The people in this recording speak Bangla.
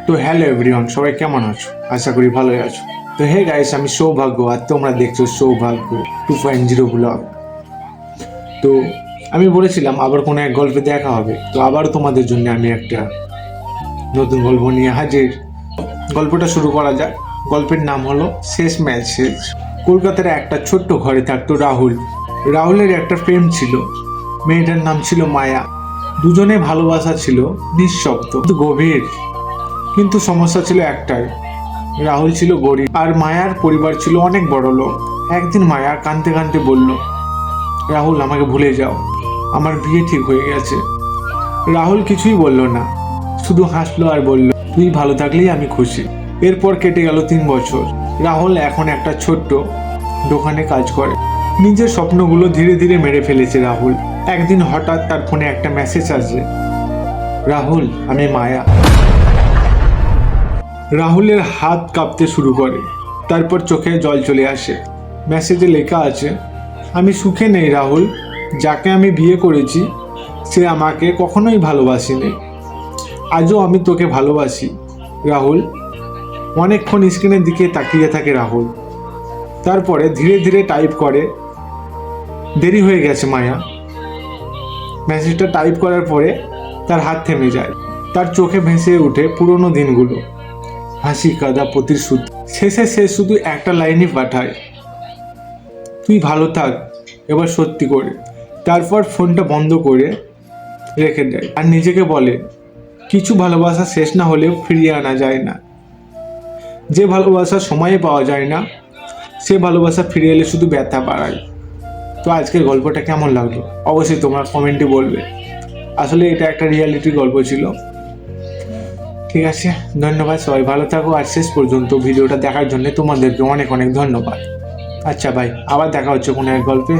তো হ্যালো এভরিওয়ান, সবাই কেমন আছো? আশা করি ভালোই আছো। তো হে গাইস, আমি সৌভাগ্য আর তোমরা দেখছো সৌভাগ্য 2.0 ব্লগ। তো আমি বলেছিলাম আবার কোনো এক গল্পে দেখা হবে, তো আবার তোমাদের জন্য আমি একটা নতুন গল্প নিয়ে হাজির। গল্পটা শুরু করা যাক। গল্পের নাম হলো শেষ মেসেজ। কলকাতার একটা ছোট্ট ঘরে থাকতো রাহুল। রাহুলের একটা প্রেম ছিল, মেয়েটার নাম ছিল মায়া। দুজনে ভালোবাসা ছিল নিঃশব্দ কিন্তু গভীর। কিন্তু সমস্যা ছিল একটাই, রাহুল ছিল গরিব আর মায়ার পরিবার ছিল অনেক বড় লোক। একদিন মায়া কাঁদতে কাঁদতে বলল, রাহুল আমাকে ভুলে যাও, আমার বিয়ে ঠিক হয়ে গেছে। রাহুল কিছুই বলল না, শুধু হাসলো আর বলল, তুই ভালো থাকলেই আমি খুশি। এরপর কেটে গেল 3 বছর। রাহুল এখন একটা ছোট্ট দোকানে কাজ করে। নিজের স্বপ্নগুলো ধীরে ধীরে মেরে ফেলেছে রাহুল। একদিন হঠাৎ তার ফোনে একটা মেসেজ আসে, রাহুল আমি মায়া। রাহুলের হাত কাঁপতে শুরু করে, তারপর চোখে জল চলে আসে। মেসেজে লেখা আছে, আমি সুখে নেই রাহুল, যাকে আমি বিয়ে করেছি সে আমাকে কখনোই ভালোবাসেনি। আজও আমি তোকে ভালোবাসি রাহুল। অনেকক্ষণ স্ক্রিনের দিকে তাকিয়ে থাকে রাহুল, তারপরে ধীরে ধীরে টাইপ করে, দেরি হয়ে গেছে মায়া। মেসেজটা টাইপ করার পরে তার হাত থেমে যায়। তার চোখে ভেসে ওঠে পুরনো দিনগুলো, হাসি কাঁদা প্রতিশ্রুতি। শেষে সে শুধু একটা লাইনই পাঠায়, তুই ভালো থাক এবার সত্যি করে। তারপর ফোনটা বন্ধ করে রেখে দেয় আর নিজেকে বলে, কিছু ভালোবাসা শেষ না হলেও ফিরিয়ে আনা যায় না। যে ভালোবাসা সময়ে পাওয়া যায় না, সে ভালোবাসা ফিরে এলে শুধু ব্যথা বাড়ায়। তো আজকের গল্পটা কেমন লাগলো অবশ্যই তোমরা কমেন্টে বলবে। আসলে এটা একটা রিয়ালিটি গল্প ছিল। ঠিক আছে, ধন্যবাদ, সবাই ভালো থাকো। আর শেষ পর্যন্ত ভিডিওটা দেখার জন্য তোমাদেরকে অনেক অনেক ধন্যবাদ। আচ্ছা ভাই, আবার দেখা হচ্ছে কোনো এক গল্পে।